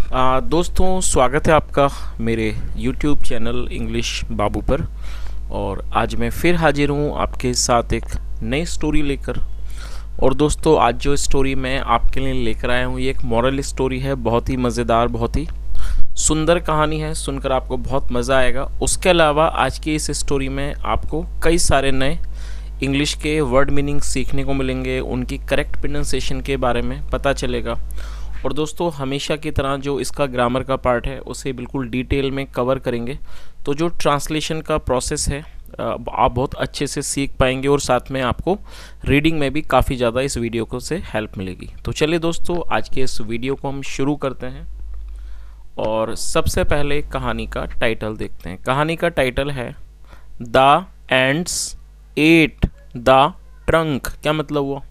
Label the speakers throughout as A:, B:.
A: दोस्तों, स्वागत है आपका मेरे YouTube चैनल इंग्लिश बाबू पर। और आज मैं फिर हाजिर हूँ आपके साथ एक नई स्टोरी लेकर। और दोस्तों, आज जो स्टोरी मैं आपके लिए लेकर आया हूँ ये एक मॉरल स्टोरी है। बहुत ही मज़ेदार, बहुत ही सुंदर कहानी है, सुनकर आपको बहुत मज़ा आएगा। उसके अलावा आज की इस स्टोरी में आपको कई सारे नए इंग्लिश के वर्ड मीनिंग सीखने को मिलेंगे, उनकी करेक्ट प्रोनाउंसिएशन के बारे में पता चलेगा। और दोस्तों, हमेशा की तरह जो इसका ग्रामर का पार्ट है उसे बिल्कुल डिटेल में कवर करेंगे। तो जो ट्रांसलेशन का प्रोसेस है आप बहुत अच्छे से सीख पाएंगे और साथ में आपको रीडिंग में भी काफ़ी ज़्यादा इस वीडियो को से हेल्प मिलेगी। तो चलिए दोस्तों, आज के इस वीडियो को हम शुरू करते हैं। और सबसे पहले कहानी का टाइटल देखते हैं। कहानी का टाइटल है the ends at the trunk. क्या मतलब हुआ?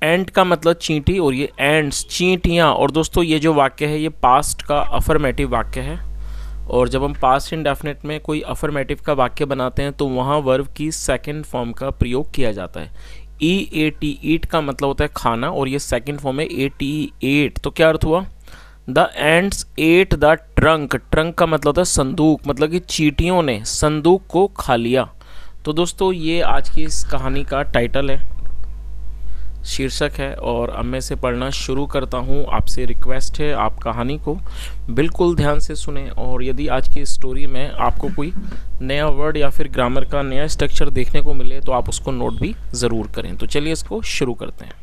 A: एंड का मतलब चींटी और ये एंड्स चींटियाँ। और दोस्तों, ये जो वाक्य है ये पास्ट का अफर्मेटिव वाक्य है। और जब हम पास्ट इंडेफिनिट में कोई अफर्मेटिव का वाक्य बनाते हैं तो वहाँ वर्ब की सेकंड फॉर्म का प्रयोग किया जाता है। EAT ईट का मतलब होता है खाना और ये सेकंड फॉर्म है ATE एट। तो क्या अर्थ हुआ? The ends at the trunk. Trunk का मतलब होता है संदूक, मतलब कि चींटियों ने संदूक को खा लिया। तो दोस्तों, ये आज की इस कहानी का टाइटल है, शीर्षक है। और अब मैं इसे पढ़ना शुरू करता हूँ। आपसे रिक्वेस्ट है आप कहानी को बिल्कुल ध्यान से सुने। और यदि आज की स्टोरी में आपको कोई नया वर्ड या फिर ग्रामर का नया स्ट्रक्चर देखने को मिले तो आप उसको नोट भी ज़रूर करें। तो चलिए इसको शुरू करते हैं।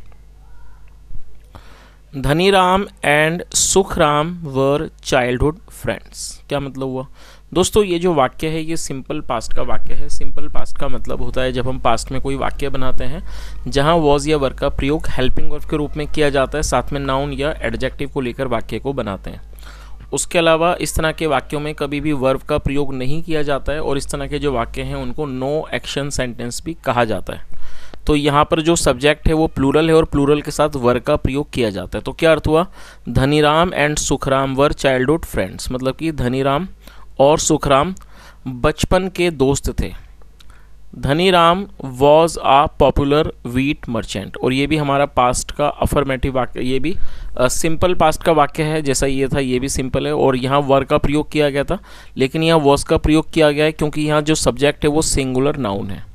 A: Dhaniram and Sukhram were childhood friends. क्या मतलब हुआ? दोस्तों, ये जो वाक्य है ये सिंपल पास्ट का वाक्य है। सिंपल पास्ट का मतलब होता है जब हम पास्ट में कोई वाक्य बनाते हैं जहां वॉज या वर्ब का प्रयोग हेल्पिंग वर्ब के रूप में किया जाता है, साथ में नाउन या एडजेक्टिव को लेकर वाक्य को बनाते हैं। उसके अलावा इस तरह के वाक्यों में कभी भी वर्ब का प्रयोग नहीं किया जाता है और इस तरह के जो वाक्य हैं उनको नो एक्शन सेंटेंस भी कहा जाता है। तो यहाँ पर जो सब्जेक्ट है वो प्लूरल है और प्लूरल के साथ वर का प्रयोग किया जाता है। तो क्या अर्थ हुआ? Dhaniram and Sukhram were childhood friends, मतलब कि धनीराम और सुखराम बचपन के दोस्त थे। Dhaniram was a popular wheat merchant. और ये भी हमारा पास्ट का अफर्मेटिव वाक्य, ये भी सिंपल पास्ट का वाक्य है। जैसा ये था ये भी सिंपल है और यहाँ वर का प्रयोग किया गया था, लेकिन यहाँ वॉज का प्रयोग किया गया है क्योंकि यहाँ जो सब्जेक्ट है वो सिंगुलर नाउन है।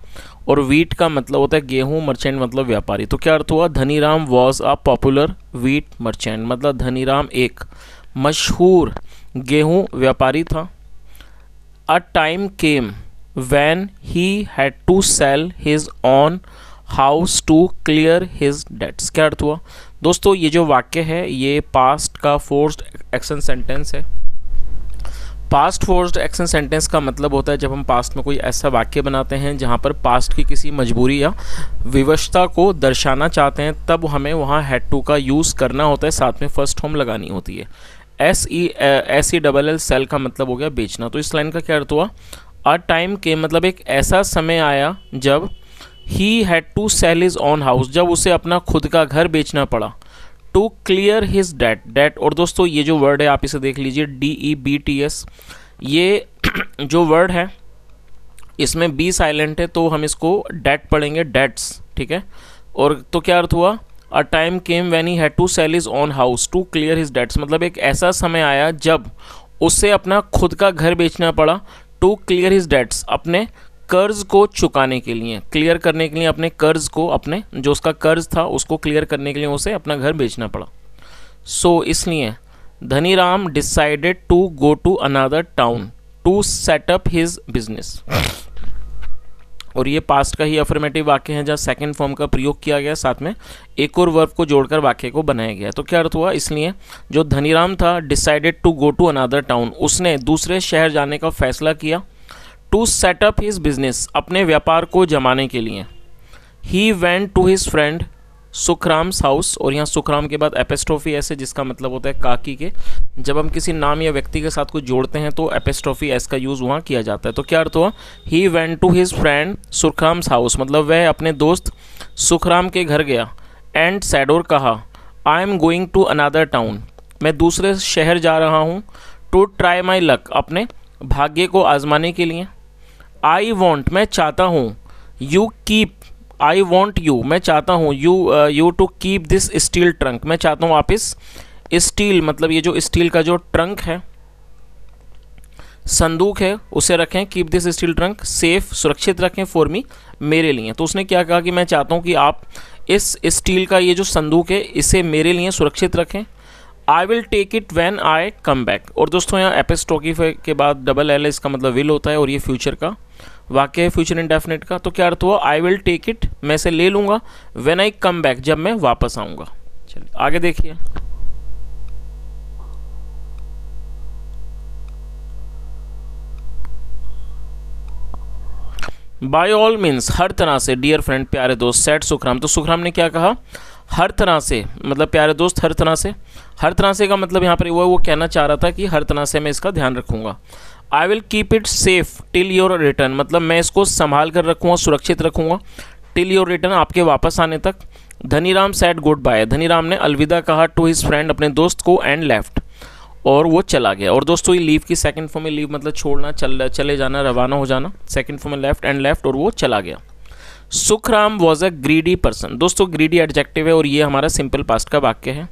A: और व्हीट का मतलब होता है गेहूं, मर्चेंट मतलब व्यापारी। तो क्या अर्थ हुआ? Dhaniram was a popular wheat merchant, मतलब धनीराम एक मशहूर गेहूं व्यापारी था। A time came when he had to sell his own house to clear his debts. क्या अर्थ हुआ? दोस्तों, ये जो वाक्य है ये पास्ट का फोर्स्ड एक्शन सेंटेंस है। पास्ट फोर्स्ड एक्शन सेंटेंस का मतलब होता है जब हम पास्ट में कोई ऐसा वाक्य बनाते हैं जहां पर पास्ट की किसी मजबूरी या विवशता को दर्शाना चाहते हैं, तब हमें वहां हैड टू का यूज़ करना होता है, साथ में फर्स्ट फॉर्म लगानी होती है। SELL सेल का मतलब हो गया बेचना। तो इस लाइन का क्या अर्थ हुआ? अ टाइम के मतलब एक ऐसा समय आया जब he had to sell his own house, जब उसे अपना खुद का घर बेचना पड़ा। To clear his debt. और दोस्तों, ये जो वर्ड है आप इसे देख लीजिए, DEBTS। ये जो वर्ड है इसमें बी साइलेंट है तो हम इसको डेट पढ़ेंगे, डेट्स, ठीक है। और तो क्या अर्थ हुआ? A time came when he had to sell his own house to clear his debts, मतलब एक ऐसा समय आया जब उसे अपना खुद का घर बेचना पड़ा। टू क्लियर हिज डेट्स, अपने कर्ज को चुकाने के लिए, क्लियर करने के लिए अपने कर्ज को, अपने जो उसका कर्ज था उसको क्लियर करने के लिए उसे अपना घर बेचना पड़ा। सो इसलिए Dhaniram decided to go to another town to set up his business. और ये पास्ट का ही अफर्मेटिव वाक्य है जहाँ सेकंड फॉर्म का प्रयोग किया गया, साथ में एक और वर्ब को जोड़कर वाक्य को बनाया गया। तो क्या अर्थ हुआ? इसलिए जो धनीराम था decided to go to another town, उसने दूसरे शहर जाने का फैसला किया। To set up his business, अपने व्यापार को जमाने के लिए। He went to his friend Sukhram's house. और यहाँ सुखराम के बाद एपिस्ट्रोफी एस है जिसका मतलब होता है काकी के। जब हम किसी नाम या व्यक्ति के साथ कुछ जोड़ते हैं तो एपिस्ट्रोफी एस का यूज़ वहाँ किया जाता है। तो क्या अर्थ हुआ? He went to his friend Sukhram's house, मतलब वह अपने दोस्त सुखराम के घर गया। एंड सैड, और कहा, I am going to another town, मैं दूसरे शहर जा रहा हूँ। टू ट्राई माई लक, अपने भाग्य को आजमाने के लिए। आई वॉन्ट, मैं चाहता हूँ। You keep, I want you, मैं चाहता हूँ you to keep this steel trunk, मैं चाहता हूँ आप इस स्टील मतलब ये जो स्टील का जो ट्रंक है, संदूक है, उसे रखें, keep this steel trunk safe, सुरक्षित रखें फॉर मी, मेरे लिए। तो उसने क्या कहा कि मैं चाहता हूँ कि आप इस स्टील का ये जो संदूक है इसे मेरे लिए सुरक्षित रखें। I will take it when I come back. और दोस्तों यहाँ एपिस्ट्रोफी के बाद डबल एल, इसका मतलब विल होता है, और ये फ्यूचर का वाक्य है, फ्यूचर इंडेफिनिट का। तो क्या अर्थ हुआ, आई विल टेक इट, मैं इसे ले लूँगा, व्हेन आई कम बैक, जब मैं वापस आऊँगा। चलिए आगे देखिए। बाय ऑल मीन्स, हर तरह से, डियर फ्रेंड, प्यारे दोस्त, सेड सुखराम। तो सुखराम ने क्या कहा, हर तरह से, मतलब प्यारे दोस्त हर तरह से। हर तरह से का मतलब यहाँ पर वो कहना चाह रहा था कि हर तरह से मैं इसका ध्यान रखूँगा। I will keep it safe till your return, मतलब मैं इसको संभाल कर रखूँगा, सुरक्षित रखूँगा, टिल योर रिटर्न, आपके वापस आने तक। Dhaniram said good bye, Dhaniram ने अलविदा कहा टू हिज फ्रेंड, अपने दोस्त को, एंड लेफ्ट, और वो चला गया। और दोस्तों ये लीव की सेकंड फॉर्म में, लीव मतलब छोड़ना, चले जाना, रवाना हो जाना, सेकंड फॉर्म में लेफ्ट, एंड लेफ्ट, और वो चला गया। Sukhram was a greedy person. दोस्तों ग्रीडी एडजेक्टिव है और ये हमारा सिंपल पास्ट का वाक्य है।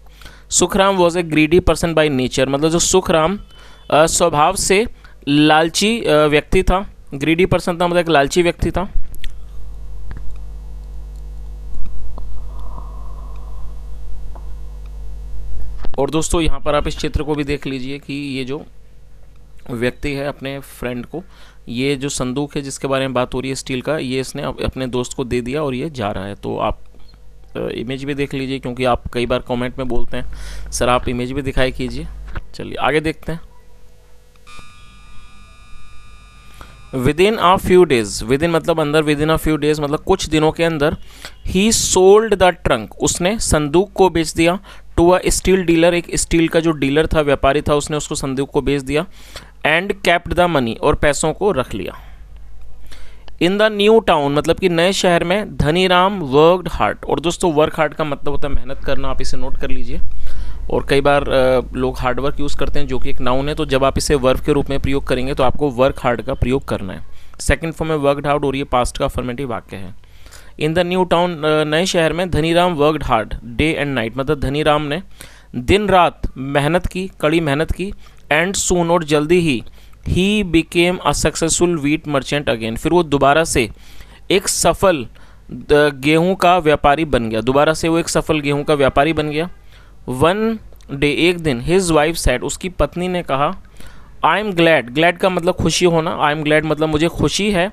A: Sukhram was a greedy person by nature, मतलब जो सुखराम स्वभाव से लालची व्यक्ति था। ग्रीडी पर्सन था मतलब एक लालची व्यक्ति था। और दोस्तों यहाँ पर आप इस चित्र को भी देख लीजिए कि ये जो व्यक्ति है अपने फ्रेंड को, ये जो संदूक है जिसके बारे में बात हो रही है स्टील का, ये इसने अपने दोस्त को दे दिया और ये जा रहा है। तो आप इमेज भी देख लीजिए, क्योंकि आप कई बार कमेंट में बोलते हैं सर आप इमेज भी दिखाई कीजिए। चलिए आगे देखते हैं। Within a few days, within मतलब अंदर, विदिन अ फ्यू डेज मतलब कुछ दिनों के अंदर, ही सोल्ड द ट्रंक, उसने संदूक को बेच दिया, टू अ स्टील डीलर, एक स्टील का जो डीलर था, व्यापारी था, उसने उसको संदूक को बेच दिया, एंड कैप्ड द मनी, और पैसों को रख लिया। इन द न्यू टाउन मतलब कि नए शहर में, धनीराम वर्कड हार्ड, और दोस्तों वर्क हार्ड का मतलब होता है मेहनत करना, आप इसे नोट कर लीजिए। और कई बार लोग हार्डवर्क यूज़ करते हैं जो कि एक नाउन है, तो जब आप इसे वर्ब के रूप में प्रयोग करेंगे तो आपको वर्क हार्ड का प्रयोग करना है। सेकंड फॉर्म में वर्कड हार्ड, और ये पास्ट का अफर्मेटिव वाक्य है। इन द न्यू टाउन नए शहर में, Dhaniram worked hard day and night, मतलब धनीराम ने दिन रात मेहनत की, कड़ी मेहनत की, एंड सून और जल्दी he became a successful wheat merchant again, फिर वो दोबारा से एक सफल गेहूं का व्यापारी बन गया, दोबारा से वो एक सफल गेहूं का व्यापारी बन गया। वन डे, एक दिन, हिज वाइफ सेड, उसकी पत्नी ने कहा, आई एम ग्लैड, ग्लैड का मतलब खुशी होना, आई एम ग्लैड मतलब मुझे खुशी है,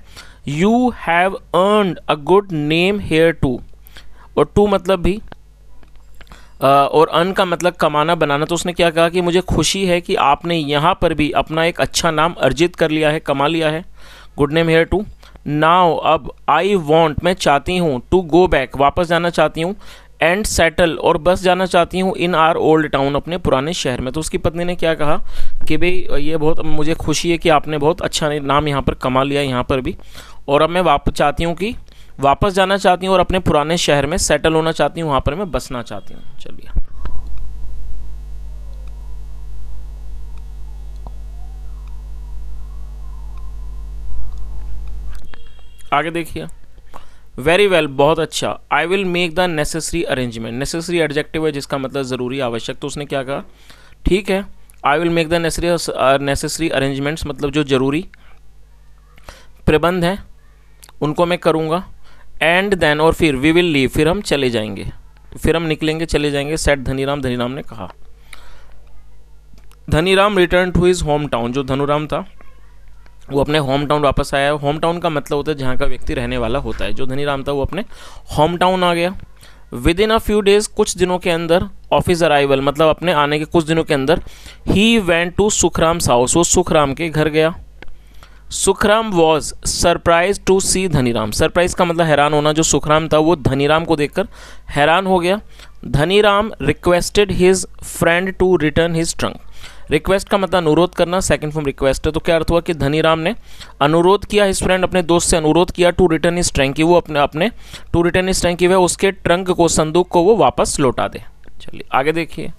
A: you have earned a good name here too, और टू मतलब भी, और अर्न का मतलब कमाना, बनाना। तो उसने क्या कहा कि मुझे खुशी है कि आपने यहाँ पर भी अपना एक अच्छा नाम अर्जित कर लिया है, कमा लिया है, good name here too. Now अब, आई वॉन्ट मैं चाहती हूँ, टू गो बैक वापस जाना चाहती हूँ, एंड सेटल और बस जाना चाहती हूँ, इन आर ओल्ड टाउन अपने पुराने शहर में। तो उसकी पत्नी ने क्या कहा कि भाई ये बहुत मुझे खुशी है कि आपने बहुत अच्छा नाम यहाँ पर कमा लिया यहाँ पर भी, और अब मैं वापस चाहती हूँ कि वापस जाना चाहती हूँ और अपने पुराने शहर में सेटल होना चाहती हूँ, वहाँ पर मैं बसना चाहती हूँ। चलिए आगे देखिए। वेरी वेल, बहुत अच्छा। I will make the necessary arrangement, necessary adjective है जिसका मतलब ज़रूरी, आवश्यक। तो उसने क्या कहा, ठीक है, I will make the necessary arrangements मतलब जो ज़रूरी प्रबंध हैं उनको मैं करूँगा। एंड देन और फिर, वी विल लीव, फिर हम चले जाएंगे, फिर हम निकलेंगे, चले जाएंगे, सेड धनीराम, धनीराम ने कहा। Dhaniram return to his home town, जो धनुराम था वो अपने होम टाउन वापस आया। होम टाउन का मतलब होता है जहाँ का व्यक्ति रहने वाला होता है। जो धनीराम था वो अपने होम टाउन आ गया। With in a few days, कुछ दिनों के अंदर, ऑफ हिज अराइवल मतलब अपने आने के कुछ दिनों के अंदर, he went to Sukhram's house, वो सुखराम के घर गया। Sukhram was surprise to see Dhaniram, surprise का मतलब हैरान होना। जो सुखराम था वो धनीराम को देखकर हैरान हो गया। Dhaniram requested his friend to return his trunk, request का मतलब अनुरोध करना, सेकंड फॉर्म रिक्वेस्ट है। तो क्या अर्थ हुआ कि धनीराम ने अनुरोध किया, हिज फ्रेंड अपने दोस्त से अनुरोध किया, टू रिटर्न हिज ट्रंक, वो अपने टू रिटर्न हिज ट्रंक, वह उसके ट्रंक को, संदूक को वो वापस लौटा दे। चलिए आगे देखिए।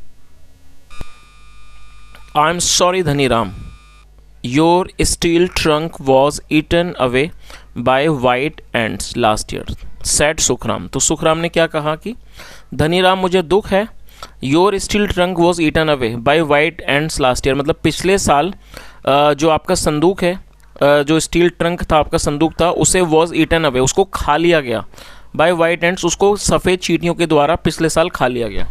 A: I am sorry Dhaniram, your steel trunk was eaten away by white ants last year, said Sukhram. तो सुखराम ने क्या कहा कि धनीराम मुझे दुख है your steel trunk was eaten away by white ants last year, मतलब पिछले साल जो आपका संदूक है, जो स्टील ट्रंक था, आपका संदूक था, उसे वॉज ईटन अवे, उसको खा लिया गया, बाय वाइट एंड्स, उसको सफ़ेद चींटियों के द्वारा पिछले साल खा लिया गया।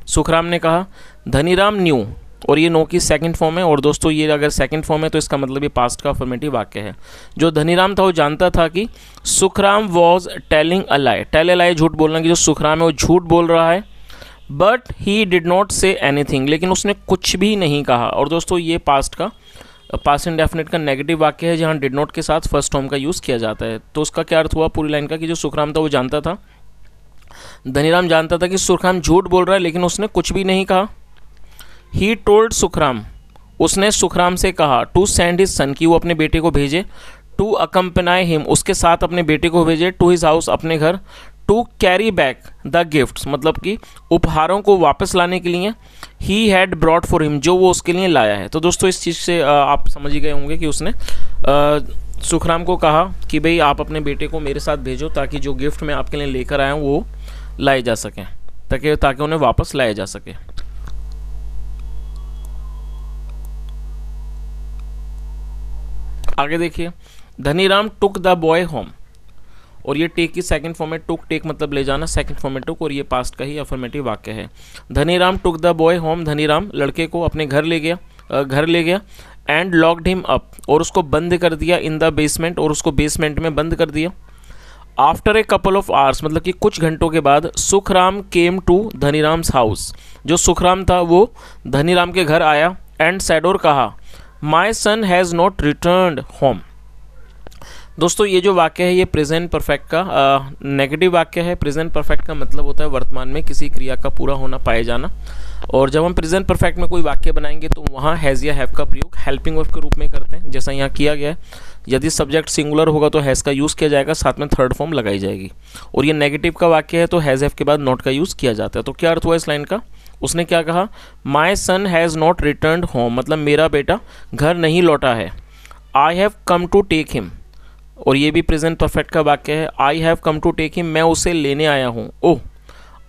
A: सुखराम ने कहा धनीराम न्यू, और ये नो की सेकंड फॉर्म है, और दोस्तों ये अगर सेकंड फॉर्म है तो इसका मतलब ये पास्ट का अफर्मेटिव वाक्य है। जो धनीराम था वो जानता था कि Sukhram was telling a lie, tell a lie, झूठ बोलना, कि जो सुखराम है वो झूठ बोल रहा है, but he did not say anything, लेकिन उसने कुछ भी नहीं कहा। और दोस्तों ये पास्ट इंडेफिनिट का नेगेटिव वाक्य है जहाँ डिड नॉट के साथ फर्स्ट फॉर्म का यूज़ किया जाता है। तो उसका क्या अर्थ हुआ पूरी लाइन का, कि जो सुखराम था वो जानता था, धनीराम जानता था कि सुखराम झूठ बोल रहा है, लेकिन उसने कुछ भी नहीं कहा। ही टोल्ड सुखराम, उसने सुखराम से कहा, टू सेंड हिज सन, की वो अपने बेटे को भेजे, टू अकम्पनाई हिम, उसके साथ अपने बेटे को भेजे, टू हिज हाउस, अपने घर, to carry back the gifts, मतलब कि उपहारों को वापस लाने के लिए, he had brought for him, जो वो उसके लिए लाया है। तो दोस्तों इस चीज़ से आप समझ ही गए होंगे कि उसने सुखराम को कहा कि भाई आप अपने बेटे को मेरे साथ भेजो, ताकि जो गिफ्ट मैं आपके लिए लेकर आया हूँ वो लाए जा सकें, ताकि उन्हें वापस लाया जा सके। आगे देखिए, Dhaniram took the boy home, और ये टेक की सेकंड फॉर्म में, टुक टेक मतलब ले जाना, सेकंड फॉर्म में टुक, और ये पास्ट का ही अफर्मेटिव वाक्य है। Dhaniram took the boy home, Dhaniram लड़के को अपने घर ले गया, एंड लॉक्ड हिम अप, और उसको बंद कर दिया, इन द बेसमेंट, और उसको बेसमेंट में बंद कर दिया। After a couple of hours, मतलब कि कुछ घंटों के बाद, सुखराम केम टू धनीराम्स हाउस, जो सुखराम था वो धनीराम के घर आया, एंड सैड, और कहा, my son has not returned home. दोस्तों ये जो वाक्य है ये प्रेजेंट परफेक्ट का नेगेटिव वाक्य है। प्रेजेंट परफेक्ट का मतलब होता है वर्तमान में किसी क्रिया का पूरा होना, पाए जाना, और जब हम प्रेजेंट परफेक्ट में कोई वाक्य बनाएंगे तो वहाँ हैज़ या हैव का प्रयोग हेल्पिंग वर्ब के रूप में करते हैं, जैसा यहाँ किया गया है। यदि सब्जेक्ट सिंगुलर होगा तो हैज़ का यूज़ किया जाएगा, साथ में थर्ड फॉर्म लगाई जाएगी, और ये नेगेटिव का वाक्य है तो हैज़ हैव के बाद नॉट का यूज़ किया जाता है। तो क्या अर्थ हुआ इस लाइन का, उसने क्या कहा, my son has not returned home, मतलब मेरा बेटा घर नहीं लौटा है। I have come to take him, और ये भी प्रेजेंट परफेक्ट का वाक्य है, I have come to take him, मैं उसे लेने आया हूँ। ओह,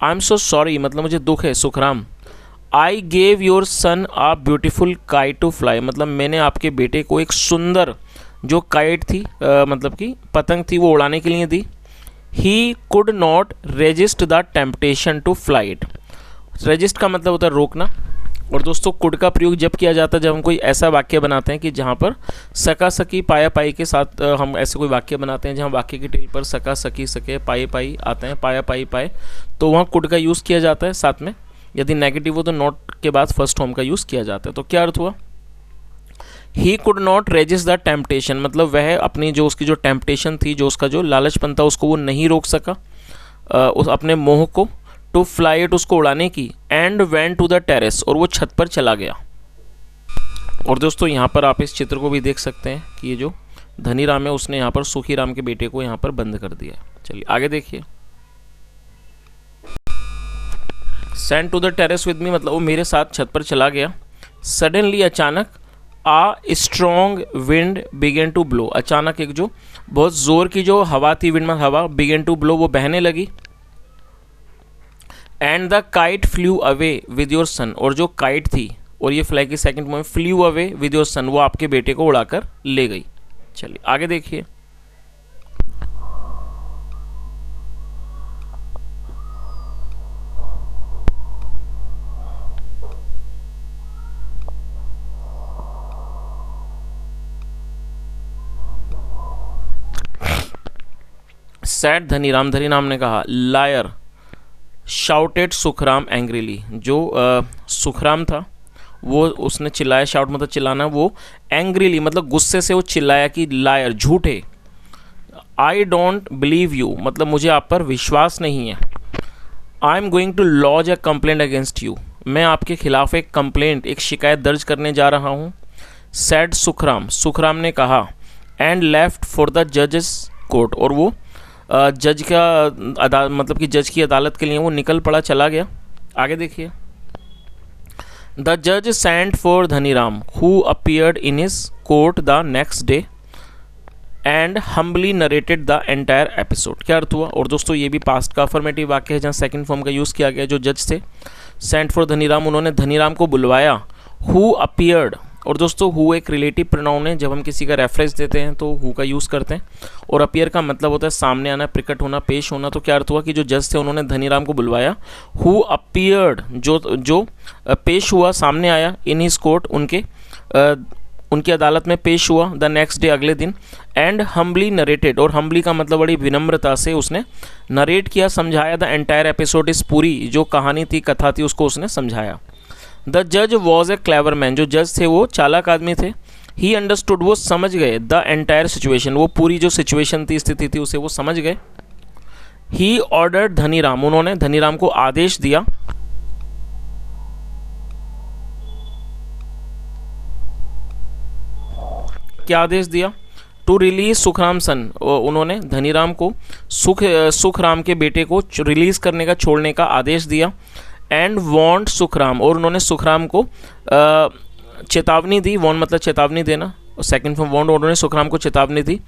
A: आई एम सो सॉरी, मतलब मुझे दुख है Sukhram. I gave your son a beautiful kite to fly, मतलब मैंने आपके बेटे को एक सुंदर जो काइट थी, मतलब कि पतंग थी, वो उड़ाने के लिए दी। He could not resist the temptation to fly it, resist का मतलब होता है रोकना, और दोस्तों कुड का प्रयोग जब किया जाता है जब हम कोई ऐसा वाक्य बनाते हैं कि जहाँ पर सका सकी पाया पाई के साथ हम ऐसे कोई वाक्य बनाते हैं जहाँ वाक्य की टेल पर सका सकी सके पाए पाई आते हैं, पाया पाई पाए, तो वहाँ कुड का यूज़ किया जाता है साथ में। यदि नेगेटिव हो तो नॉट के बाद फर्स्ट फॉर्म का यूज़ किया जाता है। तो क्या अर्थ हुआ, ही could not resist the temptation, मतलब वह अपनी जो उसकी जो टेम्पटेशन थी, जो उसका जो लालचपन था, उसको वो नहीं रोक सका, उस अपने मोह को, टू फ्लाई इट, उसको उड़ाने की, and went to the terrace, और वो छत पर चला गया। और दोस्तों यहाँ पर आप इस चित्र को भी देख सकते हैं कि ये जो धनीराम है उसने यहाँ पर सुखीराम के बेटे को यहाँ पर बंद कर दिया। चलिए आगे देखिए, sent to the terrace with me, मतलब वो मेरे साथ छत पर चला गया। सडनली, अचानक, a strong wind began to blow, अचानक एक जो बहुत जोर की जो हवा थी, विंड में हवा, बिगेन टू ब्लो, वो बहने लगी। And the kite flu away with your son, और जो काइट थी, और ये फ्लाई की सेकंड में, flu away with your son, वो आपके बेटे को उड़ाकर ले गई। चलिए आगे देखिए, सैड धनीराम, धनीराम ने कहा, लायर शाउटेड सुखराम एंग्रीली, जो सुखराम था वो उसने चिल्लाया, शाउट मतलब चिल्लाना, वो एंग्रीली मतलब गुस्से से वो चिल्लाया कि लायर, झूठे। आई डोंट बिलीव यू, मतलब मुझे आप पर विश्वास नहीं है। I am going to lodge a complaint against you, मैं आपके खिलाफ एक कंप्लेंट, एक शिकायत दर्ज करने जा रहा हूँ। सैड सुखराम, सुखराम ने कहा, एंड लेफ्ट फॉर द जजेस कोर्ट, और वो जज का मतलब कि जज की अदालत के लिए वो निकल पड़ा, चला गया। आगे देखिए, द जज sent for Dhaniram who appeared in his court the next day and humbly narrated the entire episode. क्या अर्थ हुआ, और दोस्तों ये भी पास्ट का अफर्मेटिव वाक्य है जहाँ सेकंड फॉर्म का यूज़ किया गया। जो जज थे सेंट फॉर धनीराम, उन्होंने धनीराम को बुलवाया। हु अपीयर्ड, और दोस्तों हु एक रिलेटिव प्रोनाउन है, जब हम किसी का रेफरेंस देते हैं तो हु का यूज़ करते हैं। और अपीयर का मतलब होता है सामने आना, प्रकट होना, पेश होना। तो क्या अर्थ हुआ कि जो जज थे उन्होंने धनीराम को बुलवाया। हु अपीयर्ड, जो पेश हुआ, सामने आया, इन हिज कोर्ट, उनकी अदालत में पेश हुआ, द नेक्स्ट डे, अगले दिन। एंड हम्बली नरेटेड, और हम्बली का मतलब बड़ी विनम्रता से उसने नरेट किया, समझाया। द एंटायर एपिसोड, इस पूरी जो कहानी थी, कथा थी, उसको उसने समझाया। द जज वॉज ए क्लेवर मैन, जो जज थे वो चालाक आदमी थे। ही अंडरस्टूड, वो समझ गए। द एंटायर सिचुएशन, वो पूरी जो सिचुएशन थी, स्थिति थी, उसे वो समझ गए। ही ऑर्डर्ड धनीराम, उन्होंने धनीराम को आदेश दिया। क्या आदेश दिया? टू रिलीज सुखराम सन, उन्होंने धनीराम को सुखराम के बेटे को रिलीज करने का, छोड़ने का आदेश दिया। एंड वॉन्ट सुखराम, और उन्होंने सुखराम को चेतावनी दी। वॉन्ट मतलब चेतावनी देना, सेकंड फॉर्म वॉन्ट, उन्होंने सुखराम को चेतावनी दी।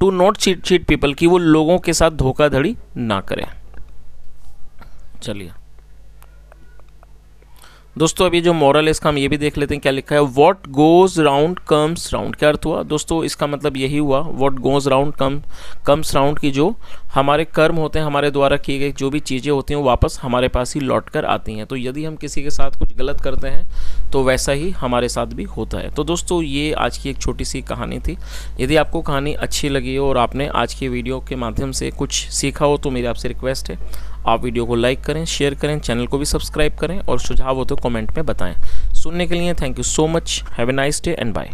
A: टू नॉट चीट पीपल, कि वो लोगों के साथ धोखाधड़ी ना करें। चलिए दोस्तों, अभी जो मॉरल है इसका हम ये भी देख लेते हैं क्या लिखा है। What goes round comes round, क्या अर्थ हुआ दोस्तों? इसका मतलब यही हुआ, what goes round comes round, की जो हमारे कर्म होते हैं, हमारे द्वारा किए गए जो भी चीज़ें होती हैं वो वापस हमारे पास ही लौट कर आती हैं। तो यदि हम किसी के साथ कुछ गलत करते हैं तो वैसा ही हमारे साथ भी होता है। तो दोस्तों ये आज की एक छोटी सी कहानी थी। यदि आपको कहानी अच्छी लगी हो और आपने आज की वीडियो के माध्यम से कुछ सीखा हो तो मेरी आपसे रिक्वेस्ट है, आप वीडियो को लाइक करें, शेयर करें, चैनल को भी सब्सक्राइब करें और सुझाव हो तो कमेंट में बताएं। सुनने के लिए thank you so much. Have a nice day and bye.